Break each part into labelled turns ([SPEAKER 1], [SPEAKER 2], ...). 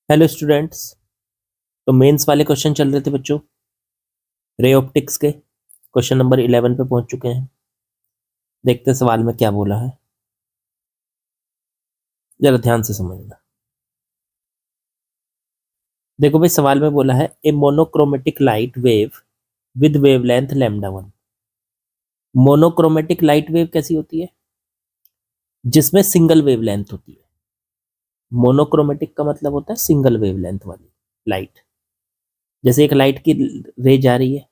[SPEAKER 1] Hello students. तो mains वाले question चल रहे थे बच्चों, रे ऑप्टिक्स के क्वेश्चन नंबर 11 पे पहुंच चुके हैं। देखते हैं सवाल में क्या बोला है, जरा ध्यान से समझना। देखो भाई, सवाल में बोला है a monochromatic light wave with wavelength lambda one. Monochromatic light wave कैसी होती है? जिसमें सिंगल वेवलेंथ होती है। मोनोक्रोमेटिक का मतलब होता है सिंगल वेवलेंथ वाली लाइट। जैसे एक लाइट की रे जा रही है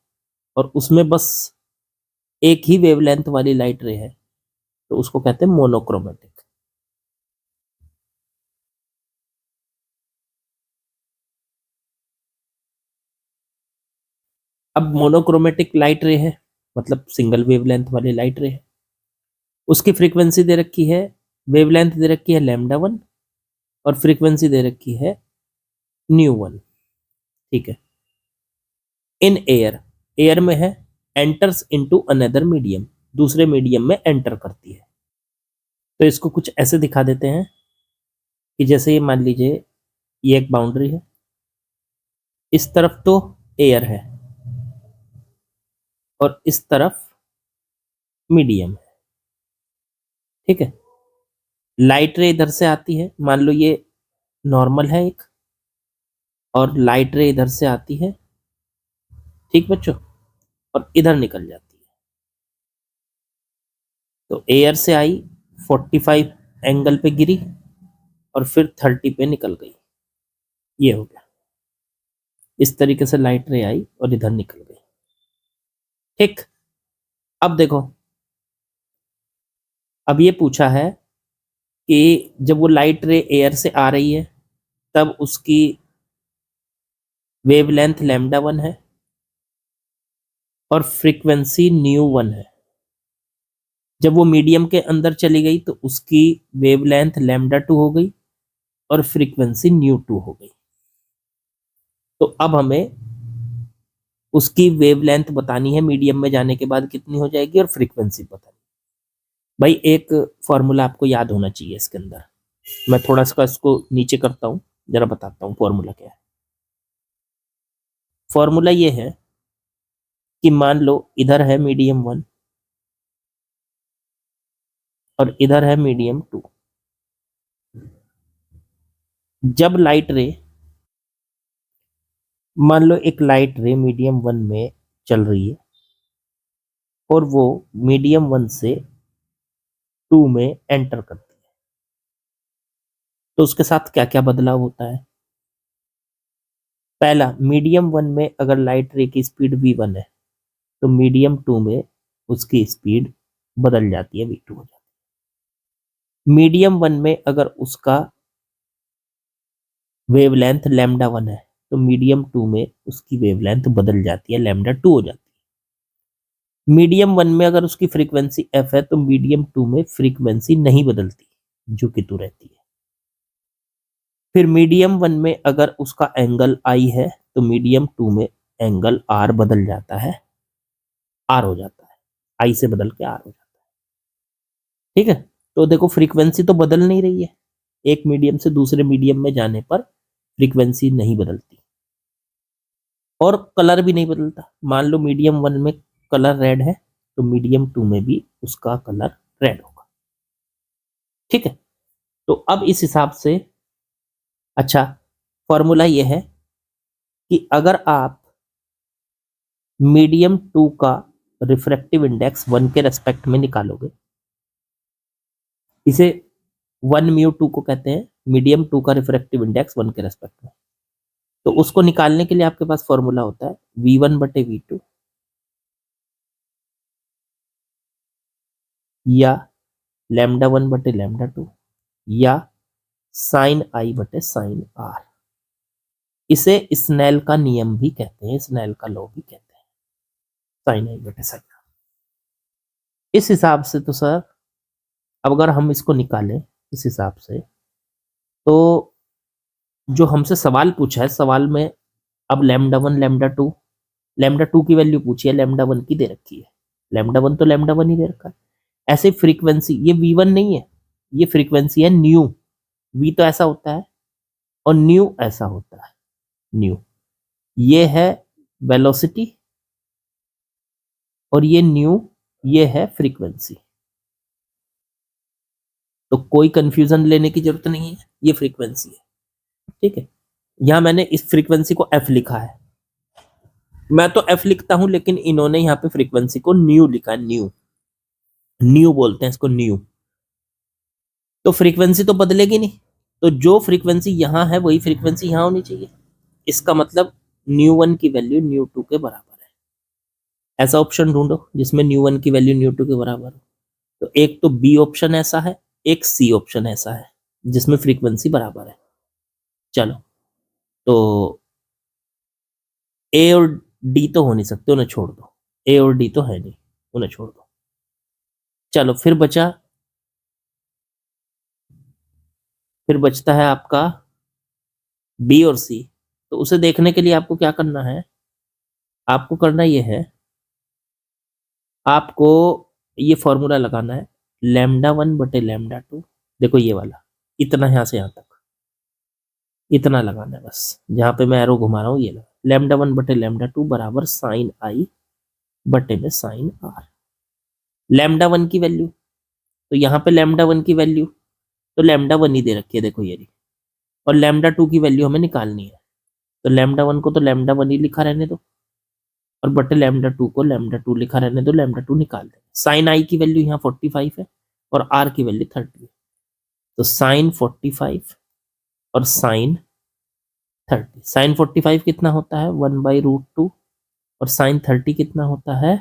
[SPEAKER 1] और उसमें बस एक ही वेवलेंथ वाली लाइट रे है, तो उसको कहते हैं मोनोक्रोमेटिक। अब मोनोक्रोमेटिक लाइट रे है, मतलब सिंगल वेवलेंथ वाली लाइट रे है। उसकी फ्रीक्वेंसी दे रखी है, वेवलेंथ दे रखी है लैम्डा वन, और फ्रीक्वेंसी दे रखी है न्यू वन। ठीक है। इन एयर, एयर में है, एंटर्स इनटू अनदर मीडियम, दूसरे मीडियम में एंटर करती है। तो इसको कुछ ऐसे दिखा देते हैं कि जैसे ये मान लीजिए ये एक बाउंड्री है, इस तरफ तो एयर है और इस तरफ मीडियम है। ठीक है। लाइट रे इधर से आती है, मान लो ये नॉर्मल है एक, और लाइट रे इधर से आती है, ठीक बच्चों, और इधर निकल जाती है। तो एयर से आई, 45 एंगल पे गिरी और फिर 30 पे निकल गई। ये हो गया। इस तरीके से लाइट रे आई और इधर निकल गई। ठीक। अब देखो, अब ये पूछा है कि जब वो लाइट रे एयर से आ रही है तब उसकी वेवलेंथ लैम्डा वन है और फ्रीक्वेंसी न्यू वन है। जब वो मीडियम के अंदर चली गई तो उसकी वेवलेंथ लैम्डा टू हो गई और फ्रीक्वेंसी न्यू टू हो गई। तो अब हमें उसकी वेवलेंथ बतानी है, मीडियम में जाने के बाद कितनी हो जाएगी, और फ्रीक्वेंसी बतानी। भाई एक फॉर्मूला आपको याद होना चाहिए इसके अंदर। मैं थोड़ा सा इसको नीचे करता हूँ, जरा बताता हूँ फॉर्मूला क्या है। फॉर्मूला ये है कि मान लो इधर है मीडियम वन और इधर है मीडियम टू। जब लाइट रे, मान लो एक लाइट रे मीडियम वन में चल रही है और वो मीडियम वन से टू में एंटर करती है, तो उसके साथ क्या क्या बदलाव होता है? पहला, मीडियम वन में अगर लाइट रे की स्पीड वी वन है तो मीडियम टू में उसकी स्पीड बदल जाती है, वी टू हो जाती है। मीडियम वन में अगर उसका वेवलेंथ लैम्डा वन है तो मीडियम टू में उसकी वेवलेंथ बदल जाती है, लैम्डा टू हो जाती है। मीडियम वन में अगर उसकी फ्रीक्वेंसी एफ है तो मीडियम टू में फ्रीक्वेंसी नहीं बदलती, जो कि टू रहती है। फिर मीडियम वन में अगर उसका एंगल आई है तो मीडियम टू में एंगल आर बदल जाता है, आर हो जाता है, आई से बदल के आर हो जाता है। ठीक है। तो देखो फ्रीक्वेंसी तो बदल नहीं रही है, एक मीडियम से दूसरे मीडियम में जाने पर फ्रीक्वेंसी नहीं बदलती और कलर भी नहीं बदलता। मान लो मीडियम वन में कलर रेड है तो मीडियम टू में भी उसका कलर रेड होगा। ठीक है। तो अब इस हिसाब से, अच्छा, फॉर्मूला ये है कि अगर आप मीडियम टू का रिफ्रैक्टिव इंडेक्स वन के रेस्पेक्ट में निकालोगे, इसे वन म्यू टू को कहते हैं, मीडियम टू का रिफ्रैक्टिव इंडेक्स वन के रेस्पेक्ट में। तो उसको निकालने के लिए आपके पास फॉर्मूला होता है वी वन बटे वी टू, या लैम्डा वन बटे लैम्डा टू, या साइन आई बटे साइन आर। इसे स्नेल का नियम भी कहते हैं, स्नेल का लॉ भी कहते हैं, साइन आई बटे साइन आर। इस हिसाब से तो सर, अब अगर हम इसको निकालें इस हिसाब से, तो जो हमसे सवाल पूछा है, सवाल में अब लैम्डा वन लैम्डा टू की वैल्यू पूछी है, लैम्डा वन की दे रखी है। लैम्डा वन तो लैम्डा वन ही दे रखा है। ऐसे फ्रीक्वेंसी, ये वी वन नहीं है, ये फ्रीक्वेंसी है न्यू। वी तो ऐसा होता है और न्यू ऐसा होता है, न्यू ये है वेलोसिटी और ये न्यू ये है फ्रीक्वेंसी। तो कोई कंफ्यूजन लेने की जरूरत नहीं है, ये फ्रीक्वेंसी है, ठीक है। यहां मैंने इस फ्रीक्वेंसी को एफ लिखा है, मैं तो एफ लिखता हूं लेकिन इन्होंने यहाँ पे फ्रीक्वेंसी को न्यू लिखा है, न्यू, न्यू बोलते हैं इसको, न्यू। तो फ्रीक्वेंसी तो बदलेगी नहीं, तो जो फ्रीक्वेंसी यहां है वही फ्रीक्वेंसी यहां होनी चाहिए। इसका मतलब न्यू वन की वैल्यू न्यू टू के बराबर है। ऐसा ऑप्शन ढूंढो जिसमें न्यू वन की वैल्यू न्यू टू के बराबर हो। तो एक तो बी ऑप्शन ऐसा है, एक सी ऑप्शन ऐसा है जिसमें फ्रीक्वेंसी बराबर है। चलो, तो ए और डी तो हो नहीं सकते, उन्हें छोड़ दो, ए और डी तो है नहीं, उन्हें छोड़ दो। चलो फिर बचता है आपका बी और सी। तो उसे देखने के लिए आपको क्या करना है, आपको करना ये है, आपको ये फॉर्मूला लगाना है लैम्डा वन बटे लैम्डा टू। देखो ये वाला, इतना यहां से यहां तक इतना लगाना है बस, जहां पे मैं एरो घुमा रहा हूं ये लगा, लैम्डा वन बटे लैम्डा टू बराबर साइन आई बटे में साइन आर। लैम्डा वन की वैल्यू, तो यहाँ पे लैम्डा वन की वैल्यू तो लैम्डा वन ही दे रखी है, देखो ये रही। और लैम्डा टू की वैल्यू हमें निकालनी है, तो लैम्डा वन को तो लैम्डा वन ही लिखा रहने दो, और बटे लैम्डा टू को लैम्डा टू लिखा रहने दो, लैम्डा टू निकाल दे। साइन आई की वैल्यू यहाँ 45 है और आर की वैल्यू 30 है, तो साइन 45 और साइन 30। साइन 45 कितना होता है 1/√2 और साइन 30 कितना होता है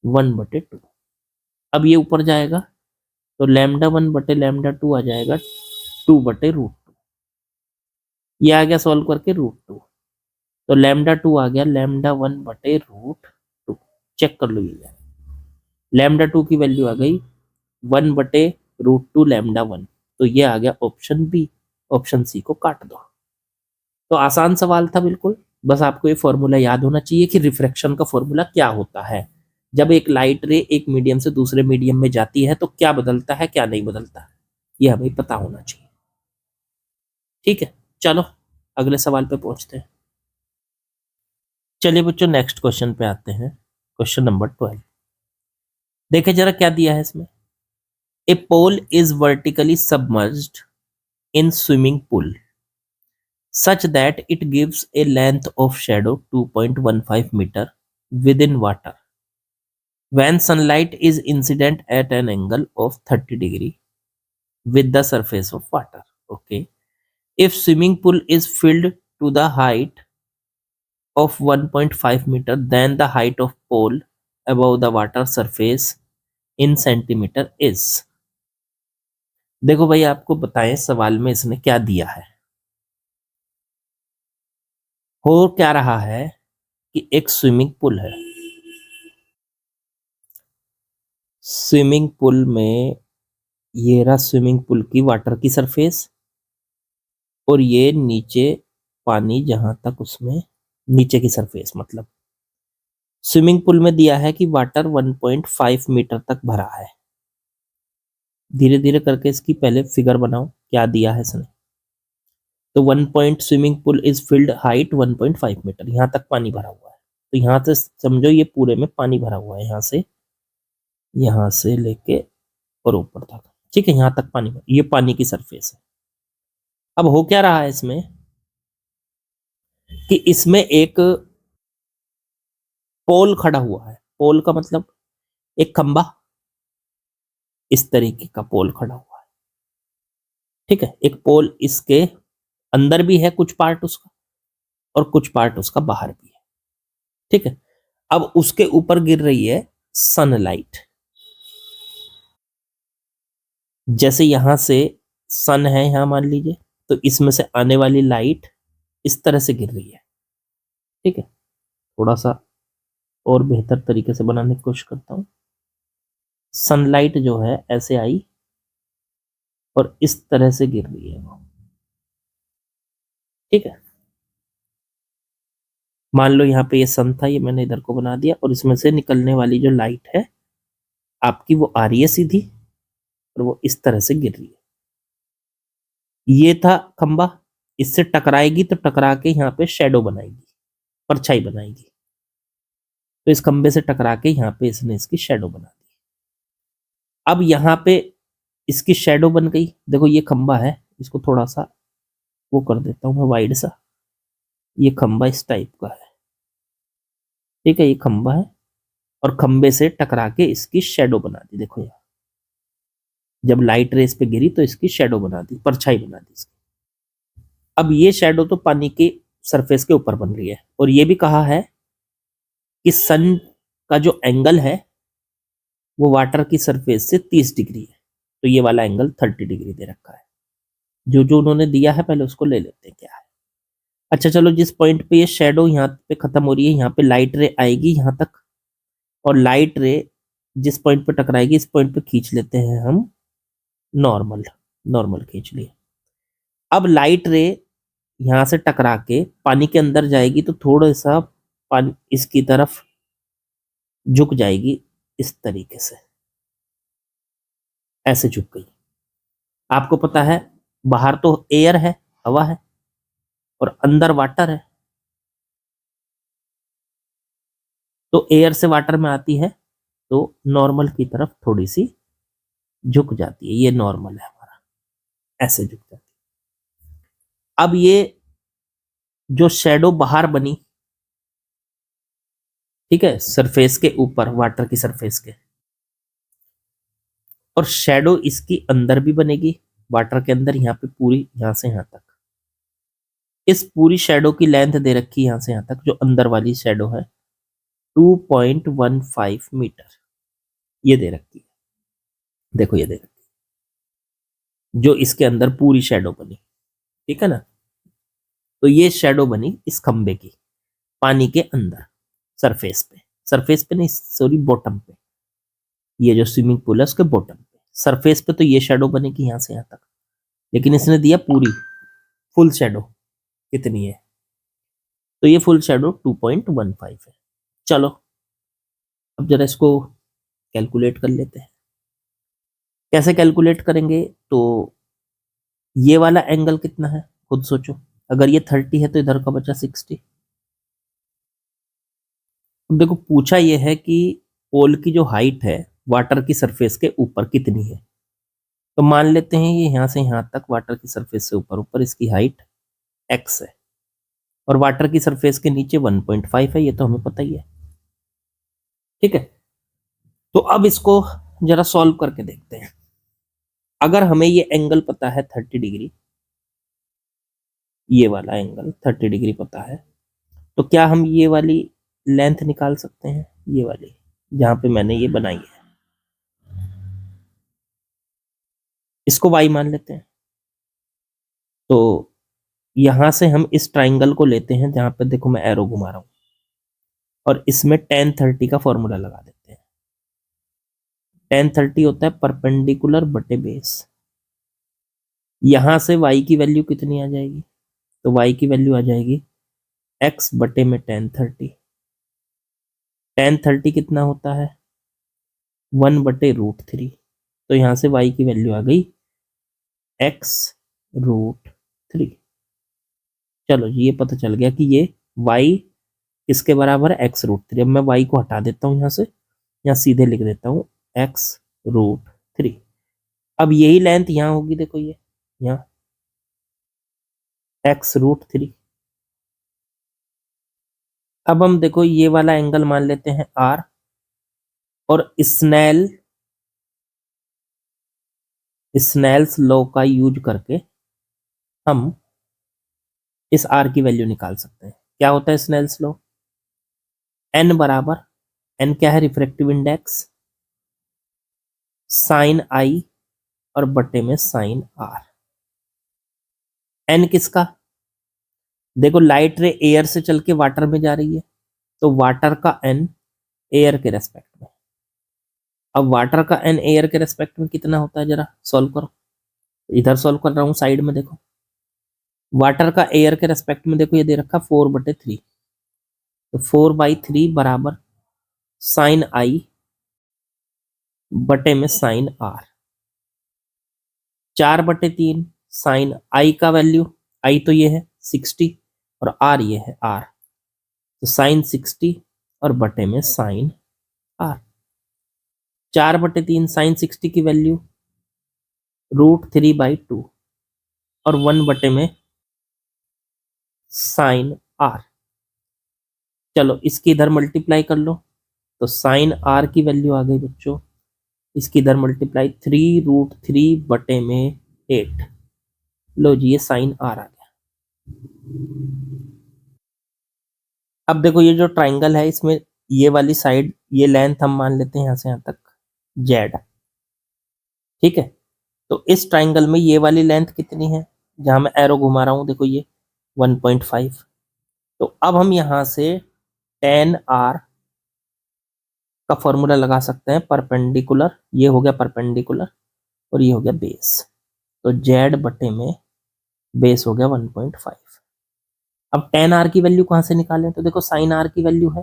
[SPEAKER 1] 1/2। अब ये ऊपर जाएगा तो लैम्डा वन बटे लैम्डा टू आ जाएगा 2/√2। ये आ गया सॉल्व करके √2, तो लैम्डा टू आ गया लैम्डा वन बटे √2। चेक कर लो ये, लैम्डा टू की वैल्यू आ गई 1/√2 लैम्डा वन, तो ये आ गया ऑप्शन बी। ऑप्शन सी को काट दो। तो आसान सवाल था बिल्कुल, बस आपको ये फॉर्मूला याद होना चाहिए कि रिफ्रैक्शन का फॉर्मूला क्या होता है। जब एक लाइट रे एक मीडियम से दूसरे मीडियम में जाती है तो क्या बदलता है क्या नहीं बदलता है, ये हमें पता होना चाहिए। ठीक है, चलो अगले सवाल पे पहुंचते हैं। चलिए बच्चों नेक्स्ट क्वेश्चन पे आते हैं, क्वेश्चन नंबर 12। देखे जरा क्या दिया है इसमें। A pole is vertically submerged in swimming pool such that it gives a length of shadow 2.15 meter within water when sunlight is incident at an angle of 30 degree with the surface of water. Okay, if swimming pool is filled to the height of 1.5 meter, then the height of pole above the water surface in centimeter is। देखो भाई आपको बताएं सवाल में इसने क्या दिया है। हो क्या रहा है कि एक स्विमिंग पूल है, स्विमिंग पूल में ये रहा स्विमिंग पूल की वाटर की सरफेस, और ये नीचे पानी जहां तक उसमें नीचे की सरफेस, मतलब स्विमिंग पूल में दिया है कि वाटर 1.5 मीटर तक भरा है। धीरे धीरे करके इसकी पहले फिगर बनाओ क्या दिया है इसने। तो 1 point swimming pool is filled height 1.5 metre, यहाँ तक पानी भरा हुआ है। तो यहाँ से समझो ये पूरे में पानी भरा हुआ है, यहाँ से लेके और ऊपर तक, ठीक है, यहाँ तक पानी भरा, ये पानी की सरफेस है। अब हो क्या रहा है इसमें कि इसमें एक पोल खड़ा हुआ है। पोल का मतलब एक खंबा, इस तरीके का पोल खड़ा हुआ है, ठीक है। एक पोल इसके अंदर भी है कुछ पार्ट उसका, और कुछ पार्ट उसका बाहर भी है, ठीक है। अब उसके ऊपर गिर रही है सनलाइट। जैसे यहां से सन है यहां मान लीजिए, तो इसमें से आने वाली लाइट इस तरह से गिर रही है, ठीक है। थोड़ा सा और बेहतर तरीके से बनाने की कोशिश करता हूं। सनलाइट जो है ऐसे आई और इस तरह से गिर रही है वो, ठीक है। मान लो यहाँ पे ये सन था, ये मैंने इधर को बना दिया, और इसमें से निकलने वाली जो लाइट है आपकी वो आ रही है सीधी, और वो इस तरह से गिर रही है। ये था खंबा, इससे टकराएगी तो टकरा के यहाँ पे शेडो बनाएगी, परछाई बनाएगी। तो इस खंबे से टकरा के यहाँ पे इसने इसकी शेडो बना दी। अब यहाँ पे इसकी शेडो बन गई। देखो ये खंबा है, इसको थोड़ा सा वो कर देता हूं मैं वाइड सा। ये खंबा इस टाइप का है, ठीक है, ये खंबा है और खंबे से टकरा के इसकी शेडो बना दी। देखो यहाँ जब लाइट रेस पे गिरी तो इसकी शेडो बना दी, परछाई बना दी इसकी। अब ये शेडो तो पानी के सरफेस के ऊपर बन रही है और ये भी कहा है कि सन का जो एंगल है वो वाटर की सरफेस से 30 डिग्री है। तो ये वाला एंगल 30 डिग्री दे रखा है। जो जो उन्होंने दिया है पहले उसको ले लेते हैं क्या है। अच्छा चलो, जिस पॉइंट पे ये शेडो यहाँ पे खत्म हो रही है, यहाँ पे लाइट रे आएगी यहाँ तक, और लाइट रे जिस पॉइंट पे टकराएगी इस पॉइंट पे खींच लेते हैं हम नॉर्मल। नॉर्मल खींच लिए। अब लाइट रे यहाँ से टकरा के पानी के अंदर जाएगी तो थोड़ा सा पानी इसकी तरफ झुक जाएगी, इस तरीके से ऐसे झुक गई। आपको पता है बाहर तो एयर है, हवा है, और अंदर वाटर है। तो एयर से वाटर में आती है तो नॉर्मल की तरफ थोड़ी सी झुक जाती है। ये नॉर्मल है हमारा, ऐसे झुक जाती है। अब ये जो शेडो बाहर बनी, ठीक है, सरफेस के ऊपर, वाटर की सरफेस के, और शेडो इसकी अंदर भी बनेगी वाटर के अंदर, यहाँ पे पूरी, यहाँ से यहाँ तक। इस पूरी शेडो की लेंथ दे रखी है यहाँ से यहाँ तक, जो अंदर वाली शेडो है 2.15 मीटर ये दे रखी है। देखो ये दे रखी है जो इसके अंदर पूरी शेडो बनी, ठीक है ना। तो ये शेडो बनी इस खंबे की पानी के अंदर, सरफेस पे, सरफेस पे नहीं सॉरी बॉटम पे। ये जो स्विमिंग पूल है उसके बॉटम पे, सरफेस पे तो ये शेडो बनेगी यहाँ से यहाँ तक, लेकिन इसने दिया पूरी फुल शेडो कितनी है, तो ये फुल शेडो 2.15 है। चलो अब जरा इसको कैलकुलेट कर लेते हैं। कैसे कैलकुलेट करेंगे, तो ये वाला एंगल कितना है खुद सोचो। अगर ये 30 है तो इधर का बचा 60। अब देखो पूछा ये है कि पोल की जो हाइट है वाटर की सरफेस के ऊपर कितनी है। तो मान लेते हैं ये यहाँ से यहाँ तक वाटर की सरफेस से ऊपर ऊपर इसकी हाइट x है, और वाटर की सरफेस के नीचे 1.5 है, ये तो हमें पता ही है, ठीक है। तो अब इसको जरा सॉल्व करके देखते हैं। अगर हमें ये एंगल पता है 30 डिग्री, ये वाला एंगल 30 डिग्री पता है, तो क्या हम ये वाली लेंथ निकाल सकते हैं, ये वाली जहां पे मैंने ये बनाई है, इसको y मान लेते हैं। तो यहां से हम इस ट्राइंगल को लेते हैं जहां पे देखो मैं एरो घुमा रहा हूं, और इसमें tan 30 का फॉर्मूला लगा देते हैं। tan 30 होता है परपेंडिकुलर बटे बेस। यहां से y की वैल्यू कितनी आ जाएगी, तो y की वैल्यू आ जाएगी x बटे में tan 30। tan 30 कितना होता है 1/√3। तो यहां से y की वैल्यू आ गई x√3। चलो जी, ये पता चल गया कि ये y किसके बराबर है, x√3। अब मैं y को हटा देता हूं यहाँ से, यहाँ सीधे लिख देता हूँ x√3। अब यही लेंथ यहाँ होगी, देखो ये यहाँ x√3। अब हम देखो ये वाला एंगल मान लेते हैं r, और स्नेल्स लॉ का यूज करके हम इस r की वैल्यू निकाल सकते हैं। क्या होता है स्नेल्स लॉ, n बराबर, n क्या है रिफ्रैक्टिव इंडेक्स, साइन i और बटे में साइन r। n किसका, देखो लाइट रे एयर से चल के वाटर में जा रही है, तो वाटर का n एयर के रेस्पेक्ट में। अब वाटर का n एयर के रेस्पेक्ट में कितना होता है, जरा सॉल्व करो। इधर सॉल्व कर रहा हूं साइड में, देखो वाटर का एयर के रेस्पेक्ट में देखो ये दे रखा 4/3, तो 4/3 बराबर साइन i बटे में साइन r। 4/3 साइन i का वैल्यू, आई तो ये है 60 और आर ये है आर, तो साइन 60 और बटे में साइन आर। 4/3 साइन 60 की वैल्यू √3/2 और 1 में साइन आर। चलो इसकी इधर मल्टीप्लाई कर लो, तो साइन आर की वैल्यू आ गई बच्चों, इसकी इधर मल्टीप्लाई 3√3/8। लो जी ये साइन आर आ गया। अब देखो ये जो ट्राइंगल है इसमें ये वाली साइड, ये लेंथ हम मान लेते हैं यहां से यहां तक जेड, ठीक है। तो इस ट्राइंगल में ये वाली लेंथ कितनी है, जहां मैं एरो घुमा रहा हूं देखो ये 1.5। तो अब हम यहां से tan r का फॉर्मूला लगा सकते हैं, परपेंडिकुलर, ये हो गया परपेंडिकुलर और ये हो गया बेस, तो जेड बटे में बेस हो गया 1.5। अब tan r की वैल्यू कहां से निकालें, तो देखो साइन r की वैल्यू है,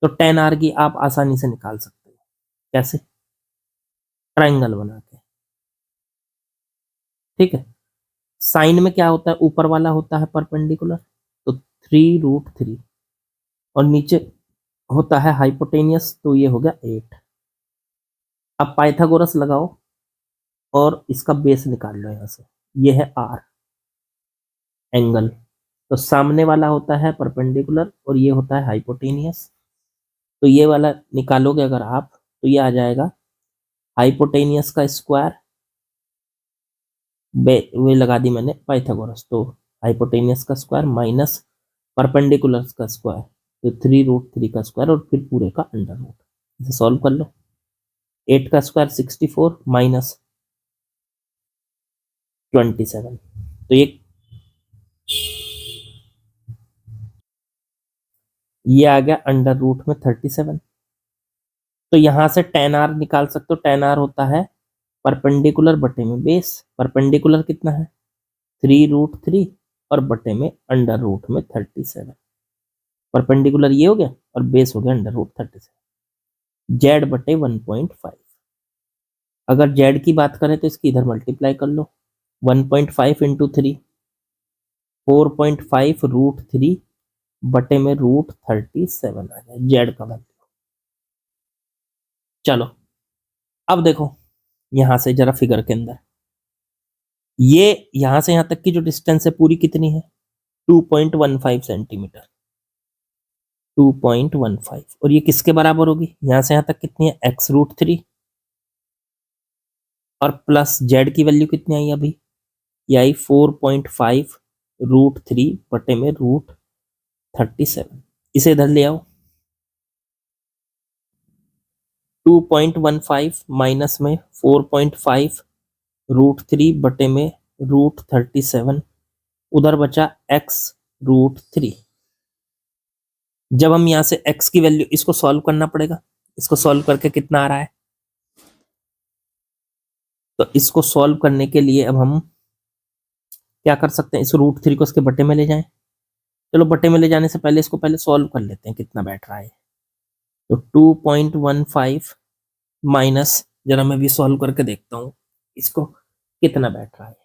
[SPEAKER 1] तो tan r की आप आसानी से निकाल सकते हो। कैसे, ट्राइंगल बना के, ठीक है। साइन में क्या होता है, ऊपर वाला होता है परपेंडिकुलर, तो 3√3 और नीचे होता है हाइपोटेनियस, तो ये हो गया 8। अब पाइथागोरस लगाओ और इसका बेस निकाल लो यहां से, ये है r एंगल, तो सामने वाला होता है परपेंडिकुलर और ये होता है हाइपोटेनियस, तो ये वाला निकालोगे अगर आप, तो ये आ जाएगा हाइपोटेनियस का स्क्वायर, वे लगा दी मैंने पाइथागोरस, तो हाइपोटेनियस का स्क्वायर माइनस परपेंडिकुलर का स्क्वायर, तो 3√3 का स्क्वायर और फिर पूरे का अंडर रूट। इसे सॉल्व कर लो, 8 का स्क्वायर 64 माइनस 27, तो ये आ गया अंडर रूट में 37। तो यहां से tan r निकाल सकते हो, tan r होता है परपेंडिकुलर बटे में बेस, परपेंडिकुलर कितना है 3√3 और बटे में अंडर रूट में 37, परपेंडिकुलर ये हो गया और बेस हो गया अंडर रूट 37, जेड बटे 1.5। अगर जेड की बात करें तो इसकी इधर मल्टीप्लाई कर लो, 1.5 इंटू 3 4.5√3 बटे में √37 आ गया जेड का वैल्यू। चलो अब देखो यहां से जरा फिगर के अंदर, ये यहां से यहां तक की जो डिस्टेंस है पूरी कितनी है 2.15 सेंटीमीटर, 2.15, और ये किसके बराबर होगी, यहां से यहां तक कितनी है x√3 और प्लस जेड की वैल्यू कितनी आई अभी, ये आई 4.5√3 बटे में √37। इसे इधर ले आओ, 2.15 माइनस में 4.5√3 बटे में √37, उधर बचा x√3। जब हम यहां से x की वैल्यू, इसको सॉल्व करना पड़ेगा, इसको सॉल्व करके कितना आ रहा है, तो इसको सॉल्व करने के लिए अब हम क्या कर सकते हैं, इस √3 को इसके बटे में ले जाएं। चलो बटे में ले जाने से पहले इसको पहले सॉल्व कर लेते हैं कितना बैठ रहा है, तो 2.15 माइनस, जरा मैं भी सॉल्व करके देखता हूं इसको कितना बैठ रहा है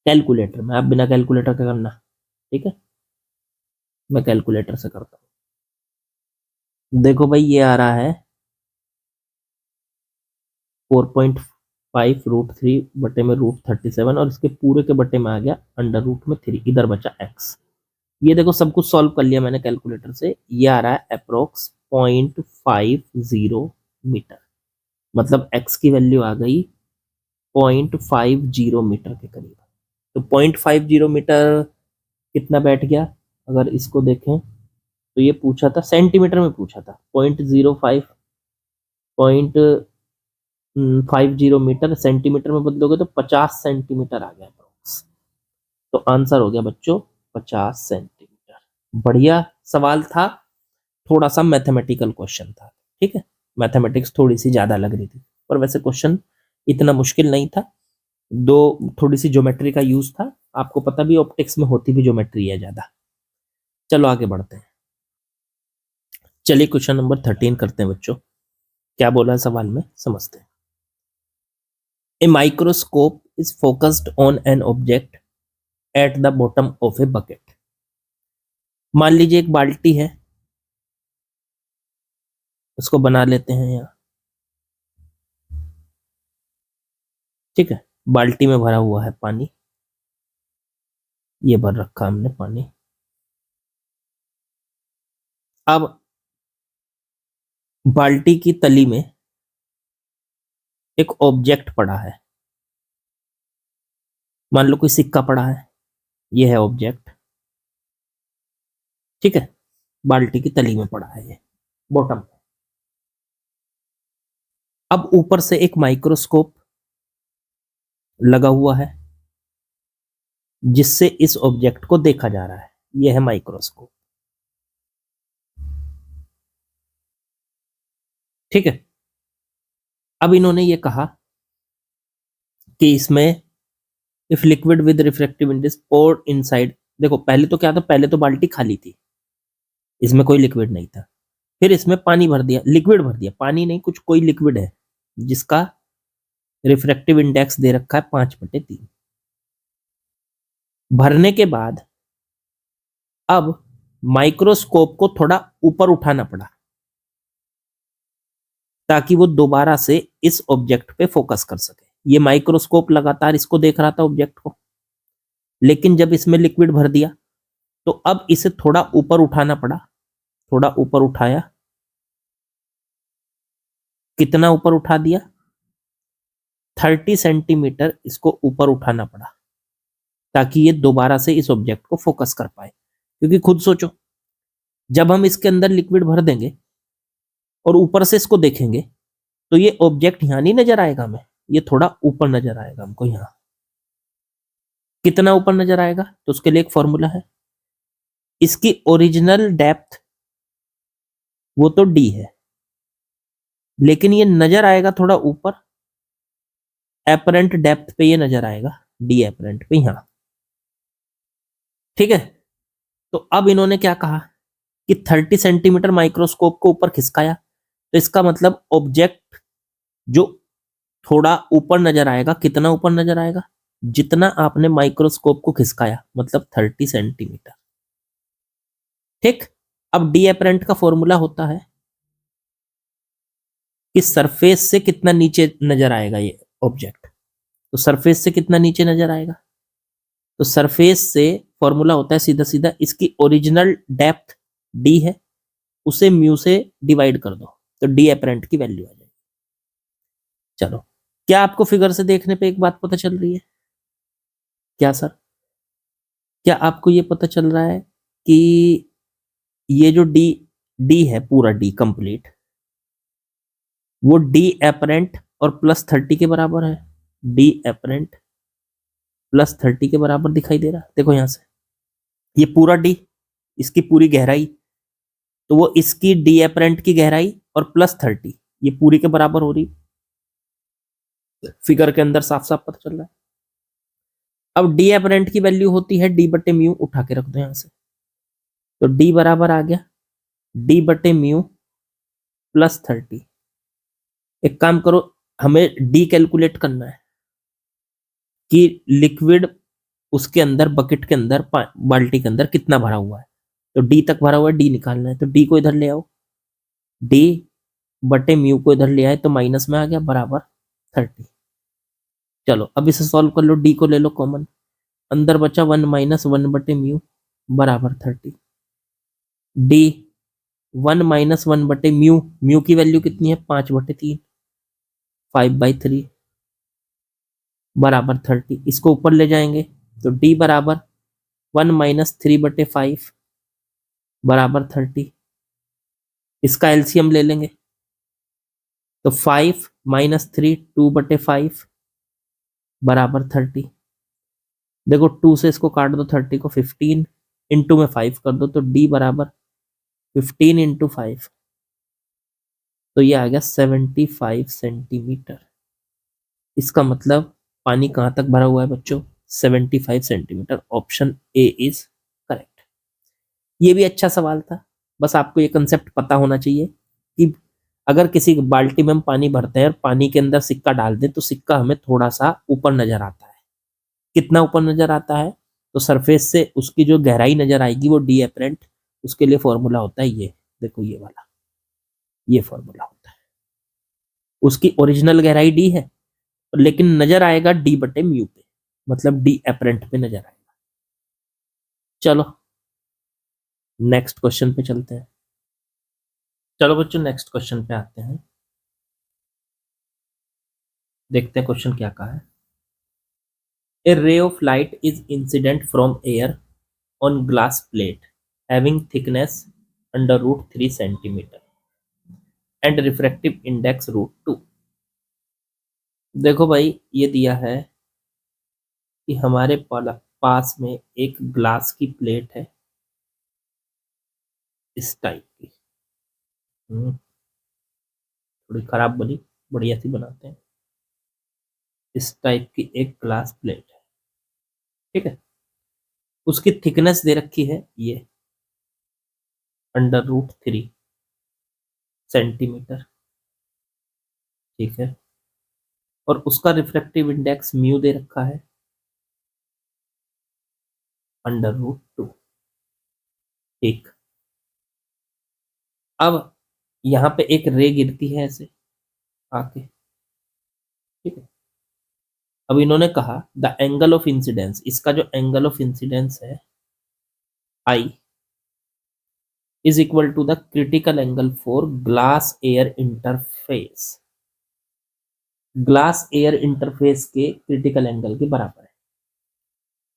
[SPEAKER 1] कैलकुलेटर में, आप बिना कैलकुलेटर के करना, ठीक है, मैं कैलकुलेटर से करता हूं। देखो भाई ये आ रहा है 4.5√3 बटे में √37 और इसके पूरे के बटे में आ गया अंडर रूट में 3, इधर बचा x। ये देखो सब कुछ सॉल्व कर लिया मैंने कैलकुलेटर से, ये आ रहा है अप्रोक्स 0.50 मीटर, मतलब x की वैल्यू आ गई 0.50 मीटर के करीब। तो 0.50 मीटर कितना बैठ गया, अगर इसको देखें तो ये पूछा था सेंटीमीटर में, पूछा था 0.50 मीटर, सेंटीमीटर में बदलोगे तो 50 सेंटीमीटर आ गया अप्रोक्स। तो आंसर हो गया बच्चों 50 सेंटीमीटर। बढ़िया सवाल था, थोड़ा सा मैथमेटिकल क्वेश्चन था, ठीक है, मैथमेटिक्स थोड़ी सी ज्यादा लग रही थी, पर वैसे क्वेश्चन इतना मुश्किल नहीं था, थोड़ी सी ज्योमेट्री का यूज था, आपको पता भी ऑप्टिक्स में होती भी ज्योमेट्री है ज्यादा। चलो आगे बढ़ते हैं, चलिए क्वेश्चन नंबर 13 करते हैं बच्चों, क्या बोला है सवाल में समझते हैं। A microscope is focused on an object at the bottom of a bucket. मान लीजिए एक बाल्टी है, उसको बना लेते हैं यहाँ, ठीक है। बाल्टी में भरा हुआ है पानी, ये भर रखा हमने पानी। अब बाल्टी की तली में एक ऑब्जेक्ट पड़ा है, मान लो कोई सिक्का पड़ा है, ये है ऑब्जेक्ट, ठीक है। बाल्टी की तली में पड़ा है ये बॉटम पे। अब ऊपर से एक माइक्रोस्कोप लगा हुआ है जिससे इस ऑब्जेक्ट को देखा जा रहा है, यह है माइक्रोस्कोप, ठीक है। अब इन्होंने ये कहा कि इसमें if liquid with refractive index poured inside, देखो पहले तो क्या था, पहले तो बाल्टी खाली थी, इसमें कोई लिक्विड नहीं था, फिर इसमें पानी भर दिया, लिक्विड भर दिया, पानी नहीं, कुछ कोई लिक्विड है जिसका रिफ्रैक्टिव इंडेक्स दे रखा है 5/3। भरने के बाद अब माइक्रोस्कोप को थोड़ा ऊपर उठाना पड़ा ताकि वो दोबारा से इस ऑब्जेक्ट पे फोकस कर सके। ये माइक्रोस्कोप लगातार इसको देख रहा था ऑब्जेक्ट को, लेकिन जब इसमें लिक्विड भर दिया तो अब इसे थोड़ा ऊपर उठाना पड़ा, थोड़ा ऊपर उठाया, कितना ऊपर उठा दिया, 30 सेंटीमीटर इसको ऊपर उठाना पड़ा ताकि ये दोबारा से इस ऑब्जेक्ट को फोकस कर पाए। क्योंकि खुद सोचो, जब हम इसके अंदर लिक्विड भर देंगे और ऊपर से इसको देखेंगे तो ये ऑब्जेक्ट यहां नहीं नजर आएगा हमें, ये थोड़ा ऊपर नजर आएगा हमको। यहां कितना ऊपर नजर आएगा, तो उसके लिए एक फॉर्मूला है, इसकी ओरिजिनल डेप्थ वो तो डी है, लेकिन ये नजर आएगा थोड़ा ऊपर, एपरेंट डेप्थ पे ये नजर आएगा, डी एपरेंट पे यहां, ठीक है। तो अब इन्होंने क्या कहा कि 30 सेंटीमीटर माइक्रोस्कोप को ऊपर खिसकाया, तो इसका मतलब ऑब्जेक्ट जो थोड़ा ऊपर नजर आएगा, कितना ऊपर नजर आएगा, जितना आपने माइक्रोस्कोप को खिसकाया, मतलब 30 सेंटीमीटर, ठीक। अब डी एपरेंट का फॉर्मूला होता है कि सरफेस से कितना नीचे नजर आएगा ये ऑब्जेक्ट, तो सरफेस से कितना नीचे नजर आएगा, तो सरफेस से फॉर्मूला होता है सीधा सीधा, इसकी ओरिजिनल डेप्थ डी है, उसे म्यू से डिवाइड कर दो तो डी एपरेंट की वैल्यू आ जाएगी। चलो, क्या आपको फिगर से देखने पे एक बात पता चल रही है? क्या सर, क्या आपको ये पता चल रहा है कि ये जो डी डी है, पूरा डी कंप्लीट, वो डी एपरेंट और प्लस 30 के बराबर है, डी एपरेंट प्लस 30 के बराबर दिखाई दे रहा है। देखो यहां से ये पूरा डी, इसकी पूरी गहराई, तो वो इसकी डी एपरेंट की गहराई और प्लस 30 ये पूरी के बराबर हो रही, फिगर के अंदर साफ साफ पता चल रहा है। अब डी एपरेंट की वैल्यू होती है डी बटे म्यू, उठा के रख दो यहां से, तो डी बराबर आ गया डी बटे म्यू प्लस 30। एक काम करो, हमें डी कैलकुलेट करना है कि लिक्विड उसके अंदर, बकेट के अंदर, बाल्टी के अंदर कितना भरा हुआ है, तो डी तक भरा हुआ है, डी निकालना है, तो डी को इधर ले आओ, डी बटे म्यू को इधर ले आए तो माइनस में आ गया, बराबर 30। चलो अब इसे सॉल्व कर लो, डी को ले लो कॉमन, अंदर बचा 1 माइनस 1 बटे म्यू बराबर 30। डी 1 माइनस 1 बटे म्यू, म्यू की वैल्यू कितनी है 5/3, 5/3 बराबर 30। इसको ऊपर ले जाएंगे तो डी बराबर 1 माइनस 3/5 बराबर 30। इसका एलसीएम ले लेंगे तो 5 माइनस 3 2/5 बराबर 30। देखो 2 से इसको काट दो, 30 को, 15 इंटू में 5 कर दो तो डी बराबर 15 इंटू 5, तो ये आ गया 75 सेंटीमीटर। इसका मतलब पानी कहां तक भरा हुआ है बच्चों, 75 centimetre. Option A is correct. ये भी अच्छा सवाल था, बस आपको ये कंसेप्ट पता होना चाहिए कि अगर किसी बाल्टी में हम पानी भरते हैं और पानी के अंदर सिक्का डाल दें तो सिक्का हमें थोड़ा सा ऊपर नजर आता है। कितना ऊपर नजर आता है, तो सरफेस से उसकी जो गहराई नजर आएगी वो डी एपरेंट, उसके लिए फॉर्मूला होता है ये, देखो ये वाला, ये फॉर्मूला होता है। उसकी ओरिजिनल गहराई डी है, लेकिन नजर आएगा डी बटे म्यू पे, मतलब डी एपरेंट पे नजर आएगा। चलो नेक्स्ट क्वेश्चन पे चलते हैं। चलो बच्चों नेक्स्ट क्वेश्चन पे आते हैं, देखते हैं क्वेश्चन क्या कहा है। A ray of light is incident from air on glass plate having thickness under root 3 centimetre and refractive index root 2। देखो भाई ये दिया है कि हमारे पास में एक ग्लास की प्लेट है इस टाइप की, थोड़ी खराब बनी, बढ़िया सी बनाते हैं। इस टाइप की एक ग्लास प्लेट है, ठीक है। उसकी थिकनेस दे रखी है ये अंडर रूट 3 सेंटीमीटर, ठीक है। और उसका रिफ्रैक्टिव इंडेक्स म्यू दे रखा है अंडर रूट 2, ठीक। अब यहाँ पे एक रे गिरती है ऐसे आके, ठीक है। अब इन्होंने कहा द एंगल ऑफ इंसिडेंस, इसका जो एंगल ऑफ इंसिडेंस है i is equal to the critical angle for glass air interface. Glass air interface के क्रिटिकल एंगल के बराबर है।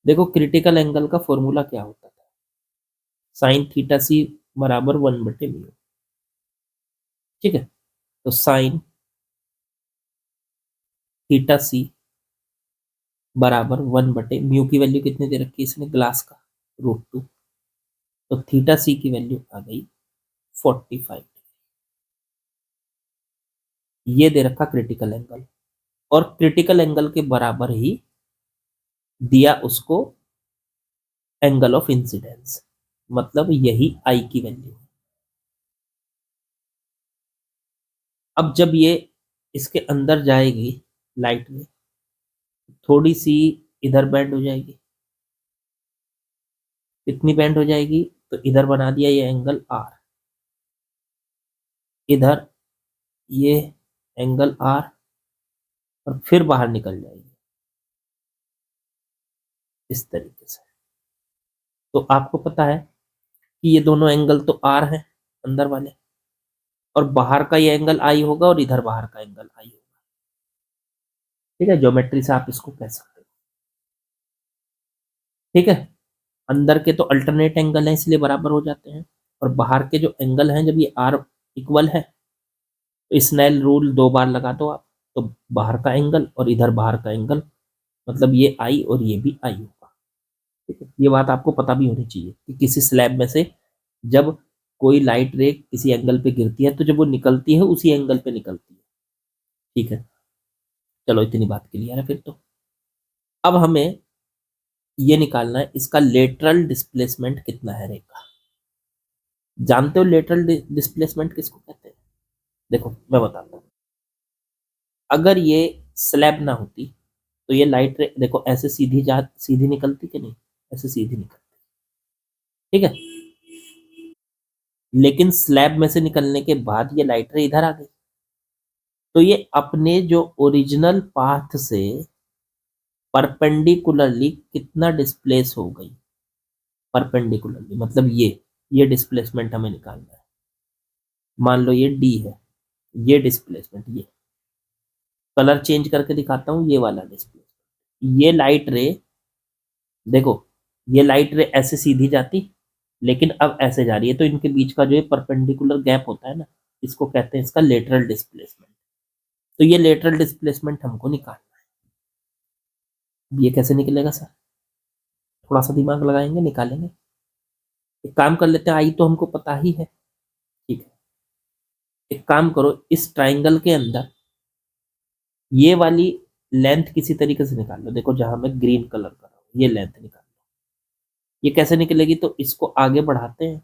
[SPEAKER 1] देखो क्रिटिकल एंगल का फॉर्मूला क्या होता था, साइन थीटा सी बराबर 1/म्यू, ठीक है। तो साइन थीटा सी बराबर 1/म्यू की वैल्यू कितनी दे रखी है इसने, ग्लास का √2, तो थीटा सी की वैल्यू आ गई 45। ये दे रखा क्रिटिकल एंगल, और क्रिटिकल एंगल के बराबर ही दिया उसको एंगल ऑफ इंसिडेंस, मतलब यही आई की वैल्यू है। अब जब ये इसके अंदर जाएगी लाइट में, थोड़ी सी इधर बैंड हो जाएगी, कितनी बैंड हो जाएगी, तो इधर बना दिया ये एंगल आर, इधर ये एंगल आर, और फिर बाहर निकल जाएगी इस तरीके से। तो आपको पता है कि ये दोनों एंगल तो आर है अंदर वाले, और बाहर का ये एंगल आई होगा, और इधर बाहर का एंगल आई होगा, ठीक है। ज्योमेट्री से आप इसको कह सकते हो, ठीक है। अंदर के तो अल्टरनेट एंगल हैं इसलिए बराबर हो जाते हैं, और बाहर के जो एंगल हैं, जब ये आर इक्वल है तो स्नेल रूल 2 बार लगा दो आप, तो बाहर का एंगल और इधर बाहर का एंगल, मतलब ये आई और ये भी आई होगा, ठीक है। ये बात आपको पता भी होनी चाहिए कि किसी स्लैब में से जब कोई लाइट रे किसी एंगल पे गिरती है, तो जब वो निकलती है उसी एंगल पे निकलती है, ठीक है। चलो इतनी बात क्लियर है फिर तो। अब हमें ये निकालना है इसका लेटरल डिस्प्लेसमेंट कितना है रे का। जानते हो लेटरल डिस्प्लेसमेंट किसको कहते हैं, देखो मैं बताता हूँ। अगर ये स्लैब ना होती तो ये लाइट रे देखो ऐसे सीधी निकलती कि नहीं, ऐसे सीधी निकलती, ठीक है। लेकिन स्लैब में से निकलने के बाद ये लाइट रे इधर आ गई, तो ये अपने जो ओरिजिनल पाथ से परपेंडिकुलरली कितना डिस्प्लेस हो गई, परपेंडिकुलरली मतलब ये डिस्प्लेसमेंट हमें निकालना है। मान लो ये डी है, ये डिस्प्लेसमेंट, ये कलर चेंज करके दिखाता हूँ, ये वाला डिस्प्लेसमेंट, ये लाइट रे, देखो ये लाइट रे ऐसे सीधी जाती, लेकिन अब ऐसे जा रही है, तो इनके बीच का जो ये परपेंडिकुलर गैप होता है ना, इसको कहते हैं इसका लेटरल डिस्प्लेसमेंट। तो ये लेटरल डिस्प्लेसमेंट हमको निकालना है। अब ये कैसे निकलेगा सर, थोड़ा सा दिमाग लगाएंगे निकालेंगे। एक काम कर लेते हैं, आई तो हमको पता ही है, ठीक है। एक काम करो, इस ट्राइंगल के अंदर ये वाली लेंथ किसी तरीके से निकाल लो, देखो जहां मैं ग्रीन कलर कर रहा हूँ, ये लेंथ निकाल लो। ये कैसे निकलेगी, तो इसको आगे बढ़ाते हैं,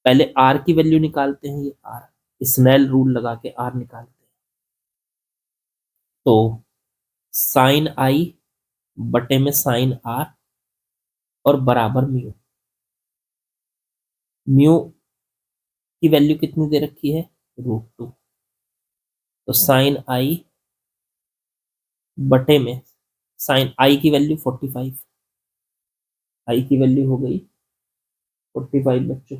[SPEAKER 1] पहले आर की वैल्यू निकालते हैं, ये आर स्नेल रूल लगा के आर निकालते हैं। तो साइन आई बटे में साइन आर, और बराबर म्यू। म्यू की वैल्यू कितनी दे रखी है, √2। तो साइन आई बटे में साइन आई की वैल्यू 45, आई की वैल्यू हो गई 45 बच्चों।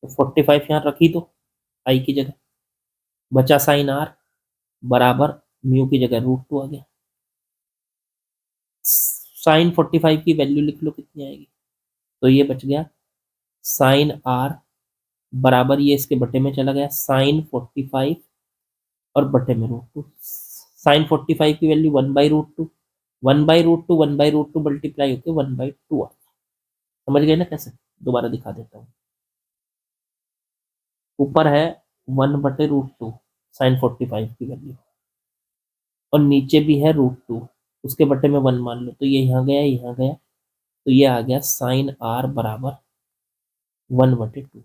[SPEAKER 1] तो 45 यहाँ रखी दो आई की जगह, बचा साइन आर बराबर म्यू की जगह √2 आ गया। साइन 45 की वैल्यू लिख लो कितनी आएगी, तो ये बच गया साइन आर बराबर, ये इसके बटे में चला गया साइन 45 और बटे में √2। साइन 45 की वैल्यू 1/√2, 1/√2 1/√2 मल्टीप्लाई होकर 1/2 आ गया। समझ गए ना कैसे, दोबारा दिखा देता हूँ। ऊपर है 1/√2 साइन 45 की वैल्यू, और नीचे भी है √2, उसके बटे में 1 मान लो, तो ये यहाँ गया यहाँ गया, तो ये आ गया साइन आर बराबर 1/2।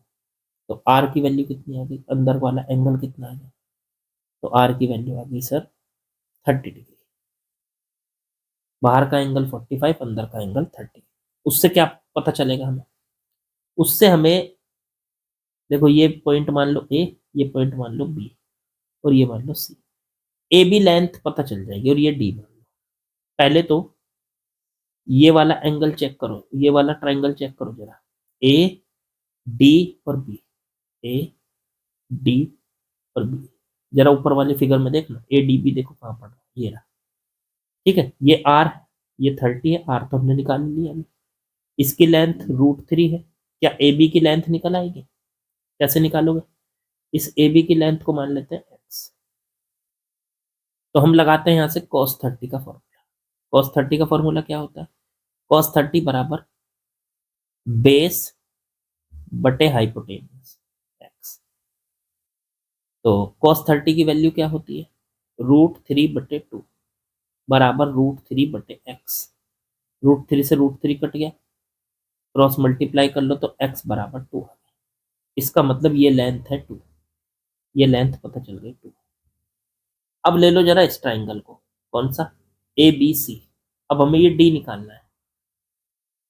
[SPEAKER 1] तो आर की वैल्यू कितनी आ गई, अंदर वाला एंगल कितना आ गया, तो आर की वैल्यू आ गई सर 30 डिग्री। बाहर का एंगल 45, अंदर का एंगल 30। उससे क्या पता चलेगा हमें, उससे हमें देखो ये पॉइंट मान लो ए, ये पॉइंट मान लो बी, और ये मान लो सी। ए बी लेंथ पता चल जाएगी, और ये डी मान लो। पहले तो ये वाला एंगल चेक करो, ये वाला ट्राइंगल चेक करो जरा, ए डी और बी, ए डी और बी। जरा ऊपर वाले फिगर में देखना, ए डी बी देखो कहाँ पड़ रहा है, ये रहा। ठीक है, ये आर, ये 30 है, आर तो हमने निकाल लिया अभी। इसकी लेंथ √3 है, क्या ए बी की लेंथ निकल आएगी, कैसे निकालोगे, इस ए बी की लेंथ को मान लेते हैं एक्स। तो हम लगाते हैं यहाँ से cos 30 का फॉर्मूला। cos 30 का फॉर्मूला क्या होता है, cos 30 बराबर बेस बटे हाइपोटेन्यूज एक्स। तो cos 30 की वैल्यू क्या होती है, √3/2 बराबर √3/x। √3 से √3 कट गया, क्रॉस मल्टीप्लाई कर लो तो x बराबर 2 आ गया। इसका मतलब ये लेंथ है 2, ये लेंथ पता चल गई 2। अब ले लो जरा इस ट्राइंगल को, कौन सा, ए बी सी। अब हमें ये डी निकालना है।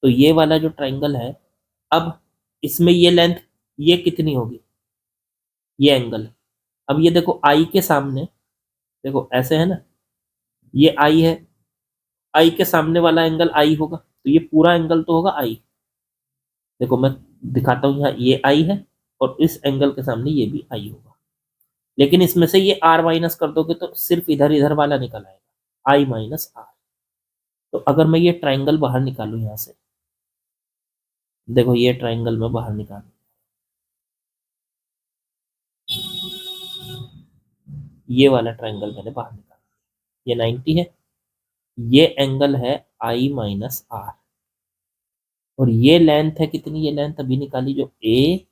[SPEAKER 1] तो ये वाला जो ट्राइंगल है, अब इसमें ये लेंथ ये कितनी होगी, ये एंगल। अब ये देखो आई के सामने, देखो ऐसे है ना, ये आई है, आई के सामने वाला एंगल आई होगा, तो ये पूरा एंगल तो होगा आई। देखो मैं दिखाता हूँ, यहाँ ये आई है, और इस एंगल के सामने ये भी आई होगा। लेकिन इसमें से ये आर माइनस कर दोगे तो सिर्फ इधर इधर वाला निकल आएगा, आई माइनस आर। तो अगर मैं ये ट्राइंगल बाहर निकालू यहाँ से, देखो ये ट्राइंगल में बाहर निकालू, ये वाला ट्राइंगल मैंने बाहर निकाला, ये 90 है, ये एंगल है आई माइनस आर, और ये लेंथ है कितनी, ये लेंथ अभी निकाली जो ए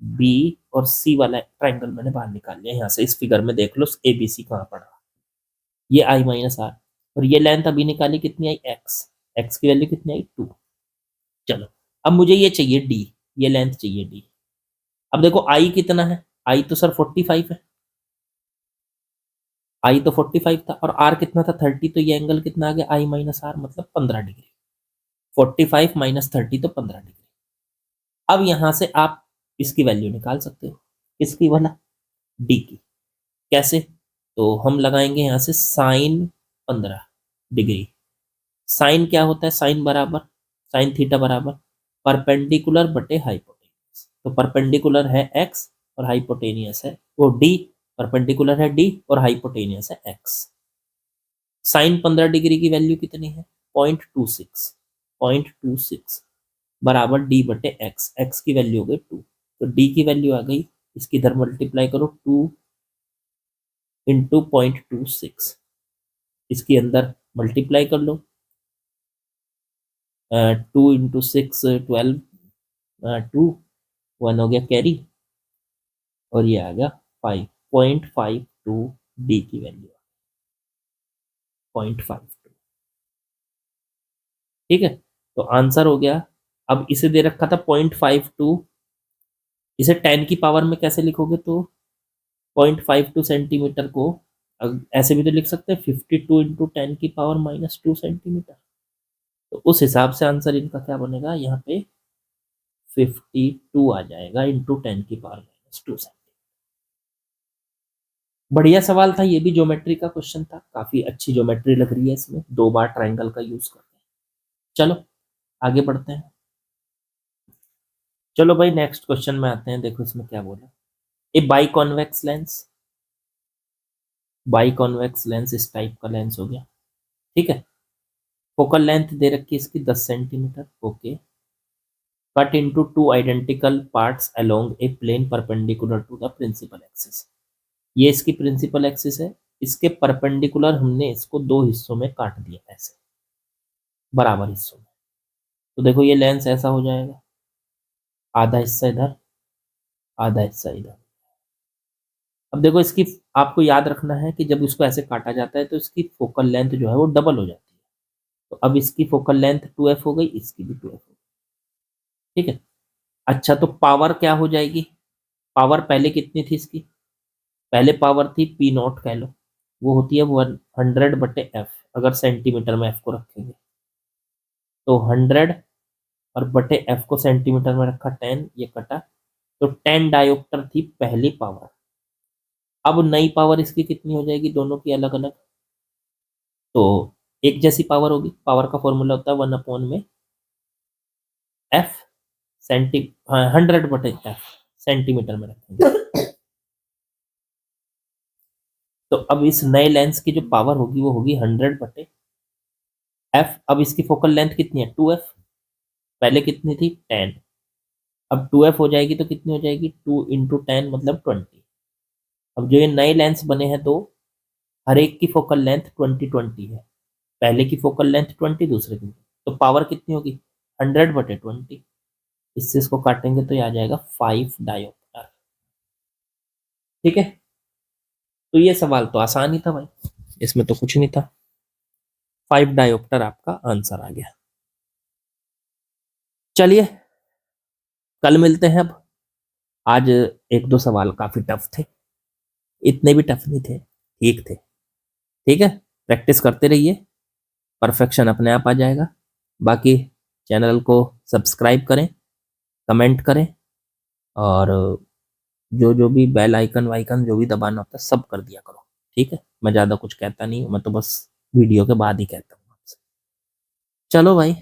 [SPEAKER 1] बी और सी वाला ट्राइंगल मैंने बाहर निकाल लिया। यहाँ से इस फिगर में देख लो ए बी सी कहाँ पड़ा, ये आई माइनस आर, और ये लेंथ अभी निकाली कितनी आई, एक्स। एक्स की वैल्यू कितनी आई 2। चलो अब मुझे ये चाहिए डी, ये लेंथ चाहिए डी। अब देखो आई कितना है, आई तो सर 45 है, आई तो 45 था, और आर कितना था 30, तो ये एंगल कितना आ गया आई माइनस आर, मतलब 15 डिग्री। 45 माइनस 30 तो 15 डिग्री। अब यहां से आप इसकी वैल्यू निकाल सकते हो, इसकी वाला डी की। कैसे, तो हम लगाएंगे यहां से साइन 15 डिग्री। साइन क्या होता है, साइन बराबर, साइन थीटा बराबर परपेंडिकुलर बटे हाइपोटेनियस। तो परपेंडिकुलर है एक्स और हाइपोटेनियस है वो डी, परपेंडिकुलर है डी और हाइपोटेनियस है एक्स। साइन 15 डिग्री की वैल्यू कितनी है, 0.26, 0.26 बराबर डी बटे एक्स। एक्स की वैल्यू हो गई 2, तो डी की वैल्यू आ गई, इसकी इधर मल्टीप्लाई करो 2 इंटू 0.26, इसकी अंदर मल्टीप्लाई कर लो, 2 × 6 12, 2 1 हो गया कैरी, और ये आ गया 5.52 डी की वैल्यू 0.52। ठीक है, तो आंसर हो गया। अब इसे दे रखा था 0.52, इसे 10 की पावर में कैसे लिखोगे, तो 0.52 सेंटीमीटर को ऐसे भी तो लिख सकते हैं 52 इंटू 10⁻⁻2 सेंटीमीटर। तो उस हिसाब से आंसर इनका क्या बनेगा, यहाँ पे 52 आ जाएगा इंटू 10⁻⁻2 सेंटीमीटर। बढ़िया सवाल था, ये भी ज्योमेट्री का क्वेश्चन था, काफी अच्छी ज्योमेट्री लग रही है इसमें, 2 बार ट्राइंगल का यूज करते हैं। चलो आगे बढ़ते हैं। चलो भाई नेक्स्ट क्वेश्चन में आते हैं, देखो इसमें क्या बोला। A bi convex lens, bi convex lens इस टाइप का लेंस हो गया, ठीक है। फोकल लेंथ दे रखी है इसकी 10 centimetre, okay. Cut into 2 identical parts along a plane perpendicular to the principal axis. ये इसकी प्रिंसिपल एक्सिस है, इसके परपेंडिकुलर हमने इसको 2 हिस्सों में काट दिया, ऐसे बराबर हिस्सों में। तो देखो ये लेंस ऐसा हो जाएगा, आधा हिस्सा इधर, आधा हिस्सा इधर। अब देखो इसकी, आपको याद रखना है कि जब इसको ऐसे काटा जाता है तो इसकी फोकल लेंथ जो है वो डबल हो जाती है। तो अब इसकी फोकल लेंथ 2f हो गई, इसकी भी 2f हो गई, ठीक है। अच्छा तो पावर क्या हो जाएगी, पावर पहले कितनी थी इसकी, पहले पावर थी पी नॉट कह लो, वो होती है 100/f, अगर सेंटीमीटर में f को रखेंगे तो 100 और बटे f को सेंटीमीटर में रखा 10, ये कटा, तो 10 डायोप्टर थी पहली पावर। अब नई पावर इसकी कितनी हो जाएगी, दोनों की अलग अलग, तो एक जैसी पावर होगी। पावर का फॉर्मूला होता है 1 में एफ सेंटी, 100/f सेंटीमीटर में रखेंगे। तो अब इस नए लेंस की जो पावर होगी वो होगी 100/f। अब इसकी फोकल लेंथ कितनी है, 2f, पहले कितनी थी 10, अब 2f हो जाएगी तो कितनी हो जाएगी, 2 इंटू 10 मतलब 20। अब जो ये नए लेंस बने हैं दो, हर एक की फोकल लेंथ 20 है, पहले की फोकल लेंथ 20, दूसरे की, तो पावर कितनी होगी 100/20। इससे इसको काटेंगे तो ये आ जाएगा 5 डायोप्टर, ठीक है। तो ये सवाल तो आसान ही था भाई, इसमें तो कुछ नहीं था, 5 डायोप्टर आपका आंसर आ गया। चलिए कल मिलते हैं अब। आज एक दो सवाल काफी टफ थे, इतने भी टफ नहीं थे, ठीक थे, ठीक है। प्रैक्टिस करते रहिए, परफेक्शन अपने आप आ जाएगा। बाकी चैनल को सब्सक्राइब करें, कमेंट करें, और जो जो भी बेल आइकन वाइकन जो भी दबाना होता है सब कर दिया करो, ठीक है। मैं ज़्यादा कुछ कहता नहीं हूँ, मैं तो बस वीडियो के बाद ही कहता हूँ आपसे। चलो भाई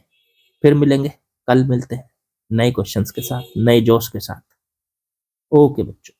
[SPEAKER 1] फिर मिलेंगे, कल मिलते हैं नए क्वेश्चंस के साथ, नए जोश के साथ। ओके बच्चों।